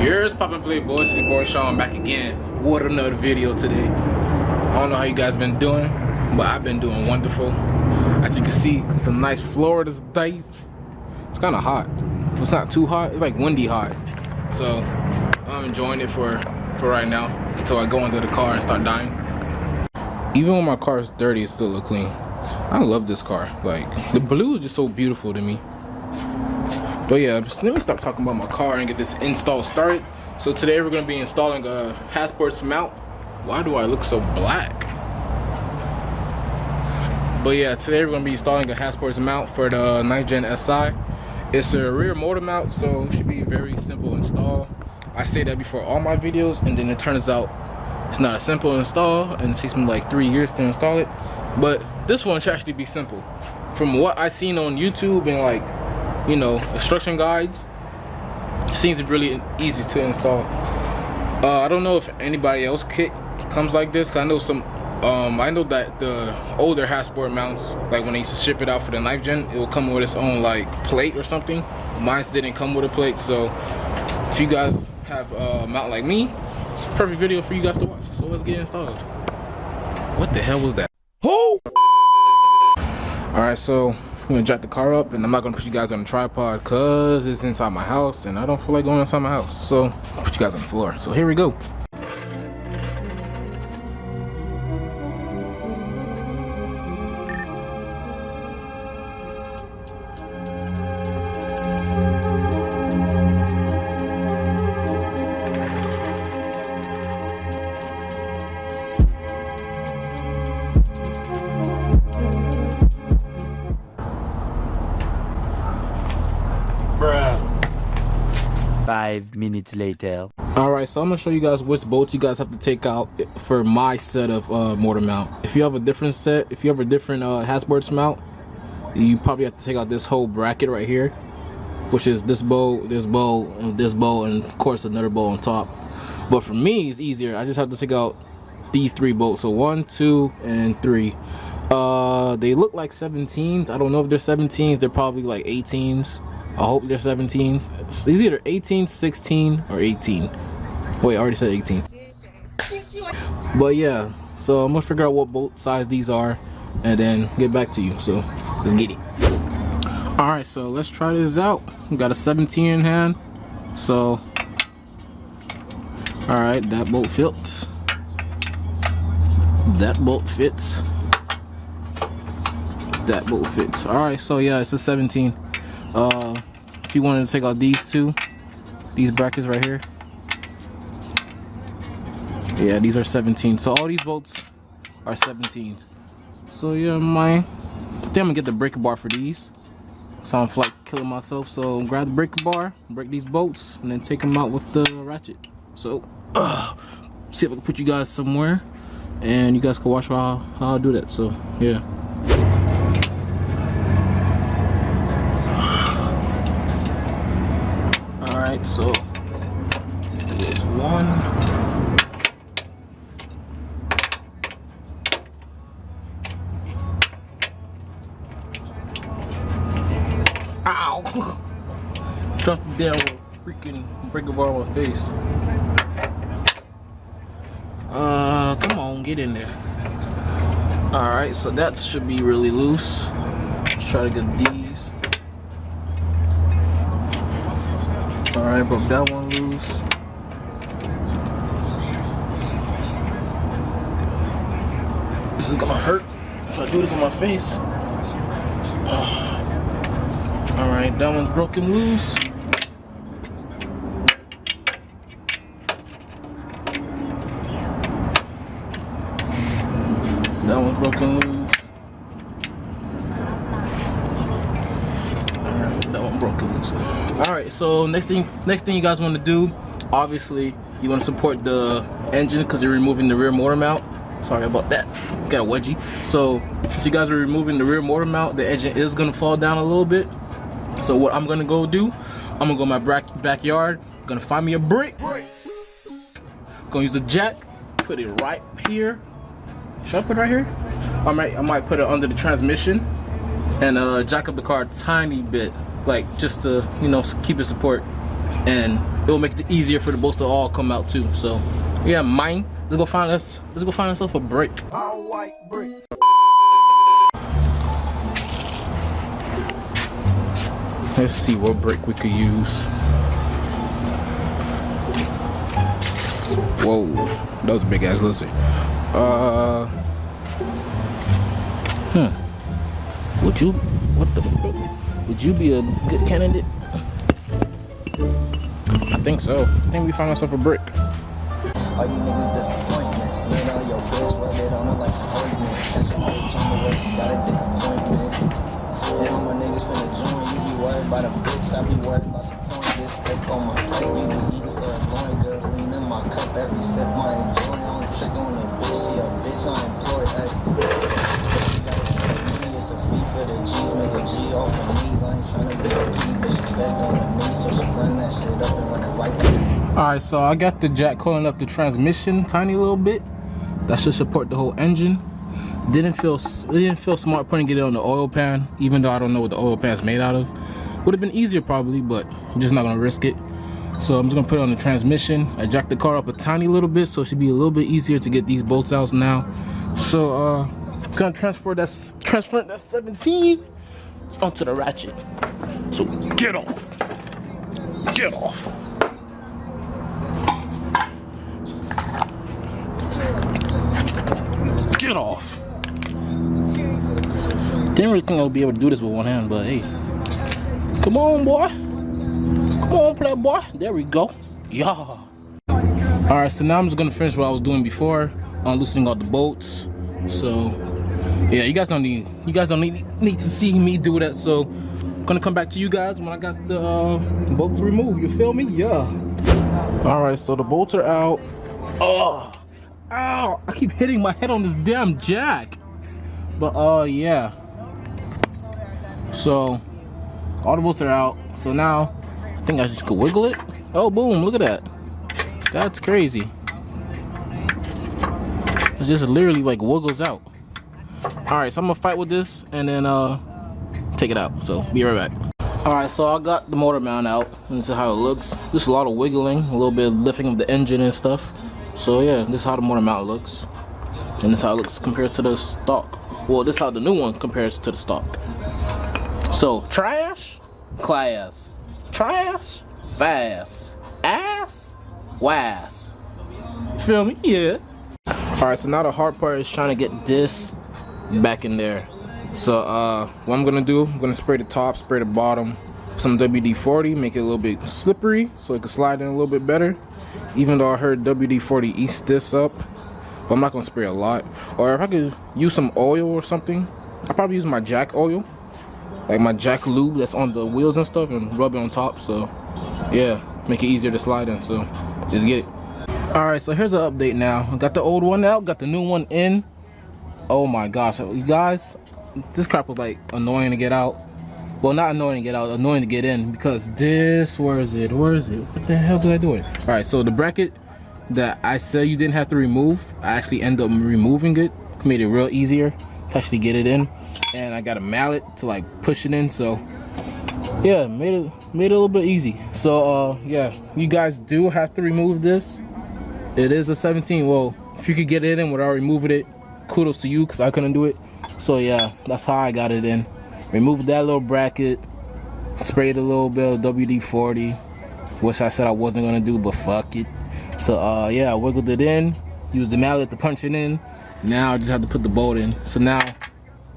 Here's Poppin' Play Boys, it's your boy Sean back again with another video today. I don't know how you guys been doing, but I've been doing wonderful. As you can see, it's a nice Florida day. It's kind of hot. It's not too hot, it's like windy hot. So I'm enjoying it for right now until I go into the car and start dying. Even when my car is dirty, it still look clean. I love this car. Like, the blue is just so beautiful to me. But yeah, let me stop talking about my car and get this install started. So today we're gonna be installing a HASPORT mount. Why do I look so black? But yeah, today we're gonna be installing a HASPORT mount for the 9th Gen SI. It's a rear motor mount, so it should be a very simple install. I say that before all my videos, and then it turns out it's not a simple install, and it takes me like 3 years to install it. But this one should actually be simple. From what I've seen on YouTube and like, you know, instruction guides, it seems really easy to install. I don't know if anybody else kit comes like this. I know some. I know that the older HASPORT mounts, like when they used to ship it out for the 9th Gen, it will come with its own like plate or something. Mine didn't come with a plate, so if you guys have a mount like me, it's a perfect video for you guys to watch. So let's get installed. What the hell was that? Who? Alright, so I'm gonna jack the car up, and I'm not gonna put you guys on a tripod because it's inside my house and I don't feel like going inside my house. So I'll put you guys on the floor. So here we go. Bruh. 5 minutes later. Alright, so I'm gonna show you guys which bolts you guys have to take out for my set of motor mount. If you have a different set, if you have a different HASPORT mount, you probably have to take out this whole bracket right here, which is this bolt, and this bolt, and of course another bolt on top. But for me, it's easier. I just have to take out these 3 bolts. So 1, 2, and 3. They look like 17s. I don't know if they're 17s. They're probably like 18s. I hope they're 17s. It's either 18, 16, or 18. Wait, I already said 18. But yeah, so I'm gonna figure out what bolt size these are and then get back to you. So let's get it. Alright, so let's try this out. We got a 17 in hand. So alright, that bolt fits. That bolt fits. That bolt fits. Alright, so yeah, it's a 17. If you wanted to take out these brackets right here, yeah, these are 17. So all these bolts are 17s. So yeah, I think I'm gonna get the breaker bar for these. So I'm like killing myself. So grab the breaker bar, break these bolts, and then take them out with the ratchet. So see if I can put you guys somewhere, and you guys can watch how I do that. So yeah. Alright, so there's one. Ow! Dropped down with a freaking breaker bar on my face. Come on, get in there. Alright, so that should be really loose. Let's try to get these. Alright, broke that one loose. This is gonna hurt if I do this on my face. Alright, that one's broken loose. That one's broken loose. Alright, that one broken loose. Alright, so next thing you guys want to do, obviously you want to support the engine because you're removing the rear motor mount. Sorry about that, got a wedgie. So since you guys are removing the rear motor mount, the engine is going to fall down a little bit. So what I'm going to go do, I'm going to go in my backyard, going to find me a brick, going to use the jack, put it right here. Should I put it right here? I might put it under the transmission and jack up the car a tiny bit, like just to, you know, keep it support. And will make it easier for the bolts to all come out too. So yeah, mine. Let's go find ourselves a brick. All white bricks. Let's see what brick we could use. Whoa, that was a big ass lizard. What the fuck? Would you be a good candidate? I think so. I think we found ourselves a brick. All you niggas disappointments. Lean on your bitch, rub it on her like some ointment. That's your bitch on the way, she got a dick appointment. And all my niggas finna join. You be worried about a bitch, I be worried about some point. This steak on my plate, you be eating, so it's going good. Lean in my cup, every sip I enjoy. I don't trick on a bitch, she a bitch I employ. Hey, you gotta treat me, it's a fee for the G's. Make a G off her knees. I ain't tryna be a key, but she begged on her knees, so she run that shit up and run it right back. Alright, so I got the jack calling up the transmission tiny little bit. That should support the whole engine. It didn't feel smart putting it on the oil pan, even though I don't know what the oil pan is made out of. Would have been easier probably, but I'm just not gonna risk it. So I'm just gonna put it on the transmission. I jacked the car up a tiny little bit, so it should be a little bit easier to get these bolts out now. So I'm gonna transfer that 17 onto the ratchet. So get off. Get off. Get off. Didn't really think I would be able to do this with one hand, but hey. Come on, boy. Come on, playboy. There we go. Yeah. Alright, so now I'm just gonna finish what I was doing before, unloosening all the bolts. So yeah, you guys don't need to see me do that. So I'm gonna come back to you guys when I got the bolts removed. You feel me? Yeah. Alright, so the bolts are out. Oh. Ow! I keep hitting my head on this damn jack. But yeah. So all the bolts are out. So now I think I just could wiggle it. Oh boom, look at that. That's crazy. It just literally like wiggles out. Alright, so I'm gonna fight with this and then take it out. So be right back. Alright, so I got the motor mount out and this is how it looks. Just a lot of wiggling, a little bit of lifting of the engine and stuff. So yeah, this is how the motor mount looks. And this is how it looks compared to the stock. Well, this is how the new one compares to the stock. So trash, class. Trash, fast. Ass, wass. You feel me? Yeah. Alright, so now the hard part is trying to get this back in there. So what I'm gonna do, I'm gonna spray the top, spray the bottom, some WD-40, make it a little bit slippery so it can slide in a little bit better. Even though I heard WD-40 eats this up, but I'm not gonna spray a lot. Or if I could use some oil or something, I'll probably use my jack oil, like my jack lube that's on the wheels and stuff, and rub it on top. So yeah, make it easier to slide in. So just get it. Alright, so here's an update now. I got the old one out, got the new one in. Oh my gosh, you guys, this crap was like annoying to get out. Well, not annoying to get out, annoying to get in, because this, where is it? What the hell did I do it? Alright, so the bracket that I said you didn't have to remove, I actually ended up removing it. Made it real easier to actually get it in. And I got a mallet to like push it in, so yeah, made it a little bit easy. So yeah, you guys do have to remove this. It is a 17. Well, if you could get it in without removing it, kudos to you, because I couldn't do it. So yeah, that's how I got it in. Removed that little bracket, sprayed a little bit of WD-40, which I said I wasn't gonna do, but fuck it. So yeah, I wiggled it in, used the mallet to punch it in. Now I just have to put the bolt in. So now I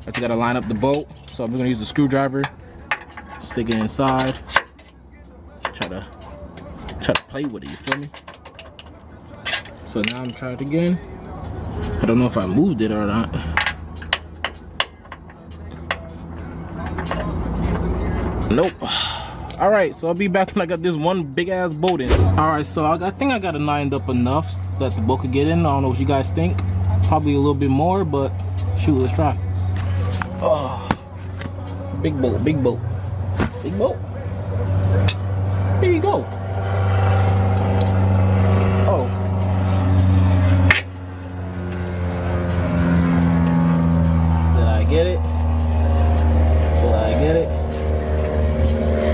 just gotta line up the bolt. So I'm gonna use the screwdriver, stick it inside, try to play with it, you feel me? So now I'm trying it again. I don't know if I moved it or not. Nope. Alright, so I'll be back when I got this one big ass bolt in. Alright, so I think I got it lined up enough that the bolt could get in. I don't know what you guys think. Probably a little bit more, but shoot, let's try. Oh, big bolt, big bolt, big bolt. Here you go. Oh. Did I get it? Did I get it?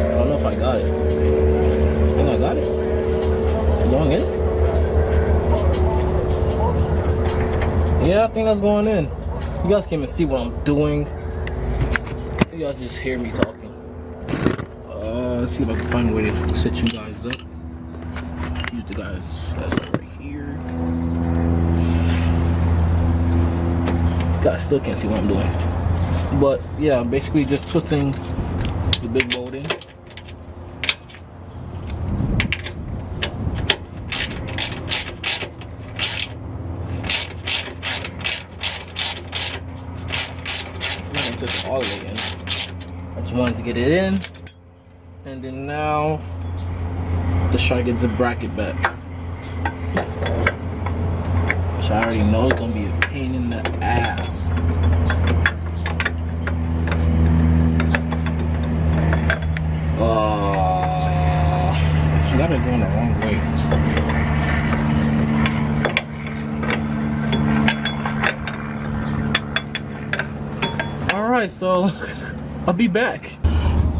I don't know if I got it. I think I got it. Going in? Yeah, I think that's going in. You guys can't even see what I'm doing. You guys just hear me talking. Let's see if I can find a way to set you guys up. Use the guys that's right here. Guys still can't see what I'm doing. But yeah, I'm basically just twisting the big bolt in. All the way in. I just wanted to get it in, and then now just try to get the bracket back, which I already know is gonna be a pain in the ass. I got it going the wrong way. Alright, so I'll be back.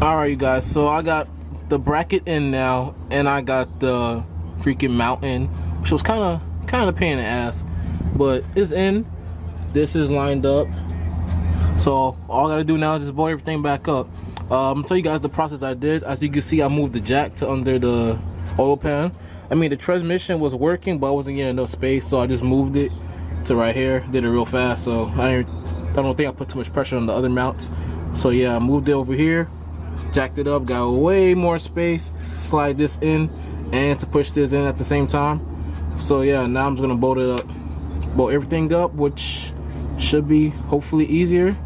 Alright, you guys, so I got the bracket in now, and I got the freaking mount in, which was kind of pain in the ass, but it's in. This is lined up, so all I gotta do now is just bolt everything back up. I'm gonna tell you guys the process I did. As you can see, I moved the jack to under the oil pan. I mean, the transmission was working, but I wasn't getting enough space, so I just moved it to right here. Did it real fast, so I don't think I put too much pressure on the other mounts. So yeah, I moved it over here, jacked it up, got way more space to slide this in and to push this in at the same time. So yeah, now I'm just gonna bolt it up, bolt everything up, which should be hopefully easier.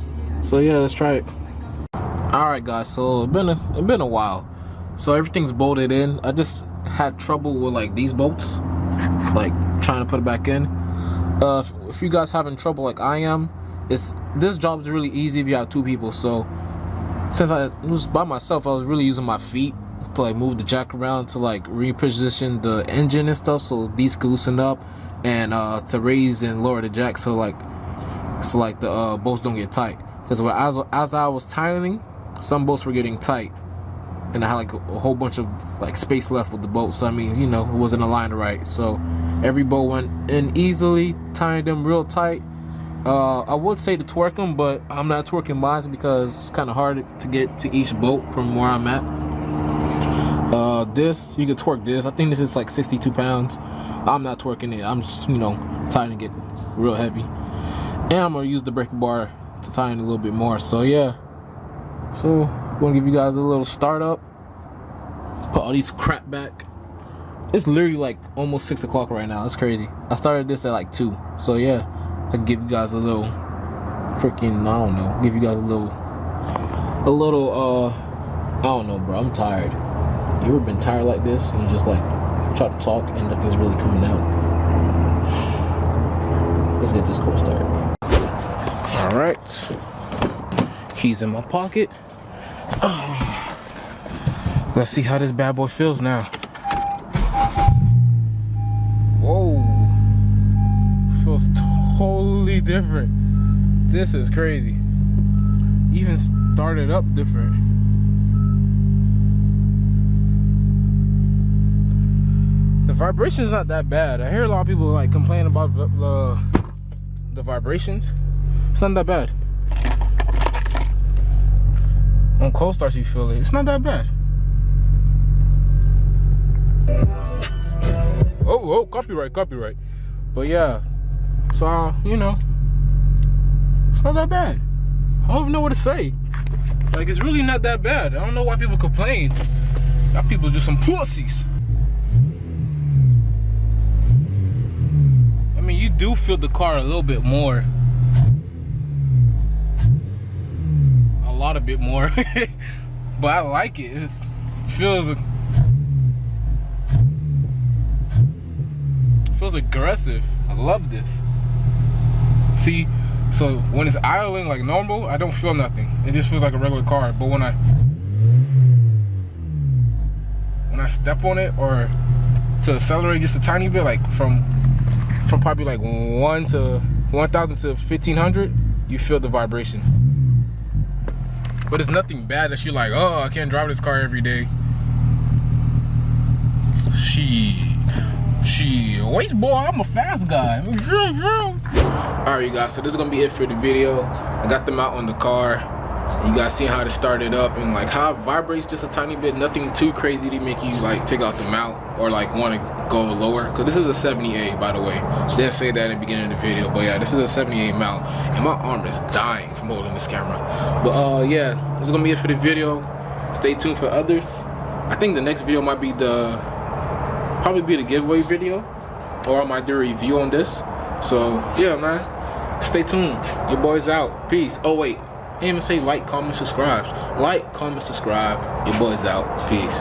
So yeah, let's try it. Alright guys, so it's been a while. So everything's bolted in. I just had trouble with like these bolts, like trying to put it back in. If you guys having trouble like I am, this job is really easy if you have two people. So since I was by myself, I was really using my feet to like move the jack around to like reposition the engine and stuff, so these could loosen up, and to raise and lower the jack so like the bolts don't get tight. Because as I was tightening, some bolts were getting tight, and I had like a whole bunch of like space left with the bolts. So I mean, you know, it wasn't aligned right. So every bolt went in easily, tying them real tight. I would say to twerk them, but I'm not twerking mine because it's kind of hard to get to each bolt from where I'm at. This, you can twerk this. I think this is like 62 pounds. I'm not twerking it. I'm just, you know, tightening it real heavy. And I'm going to use the breaker bar to tighten a little bit more. So yeah. So I'm going to give you guys a little startup. Put all these crap back. It's literally like almost 6 o'clock right now. It's crazy. I started this at like 2. So yeah. I can give you guys a little freaking, I don't know, give you guys a little, I don't know, bro, I'm tired. You ever been tired like this and you just like try to talk and nothing's really coming out? Let's get this cool started. All right, keys in my pocket. Let's see how this bad boy feels now. Whoa, feels totally different. This is crazy. Even started up different. The vibration's not that bad. I hear a lot of people like complain about the vibrations. It's not that bad. On cold starts you feel it. It's not that bad. Oh, copyright. But yeah. So, you know, it's not that bad. I don't even know what to say. Like, it's really not that bad. I don't know why people complain. Y'all people are just some pussies. I mean, you do feel the car a little bit more. A lot a bit more. But I like it. It feels aggressive. I love this. See, so when it's idling like normal, I don't feel nothing. It just feels like a regular car. But when I step on it, or to accelerate just a tiny bit, like from probably like 1,000 to 1,500, you feel the vibration. But it's nothing bad that you're like, oh, I can't drive this car every day. Shit. voice, boy. I'm a fast guy. Alright, you guys, so this is gonna be it for the video. I got them out on the car. You guys see how to start it up and like how it vibrates just a tiny bit. Nothing too crazy to make you like take out the mount or like want to go lower. Cause this is a 78, by the way. Didn't say that in the beginning of the video, but yeah, this is a 78 mount, and my arm is dying from holding this camera. But yeah, this is gonna be it for the video. Stay tuned for others. I think the next video might be probably be the giveaway video, or I might do a review on this. So yeah, man, stay tuned. Your boy's out. Peace. Oh wait, I didn't even say like, comment, subscribe. Like, comment, subscribe. Your boy's out. Peace.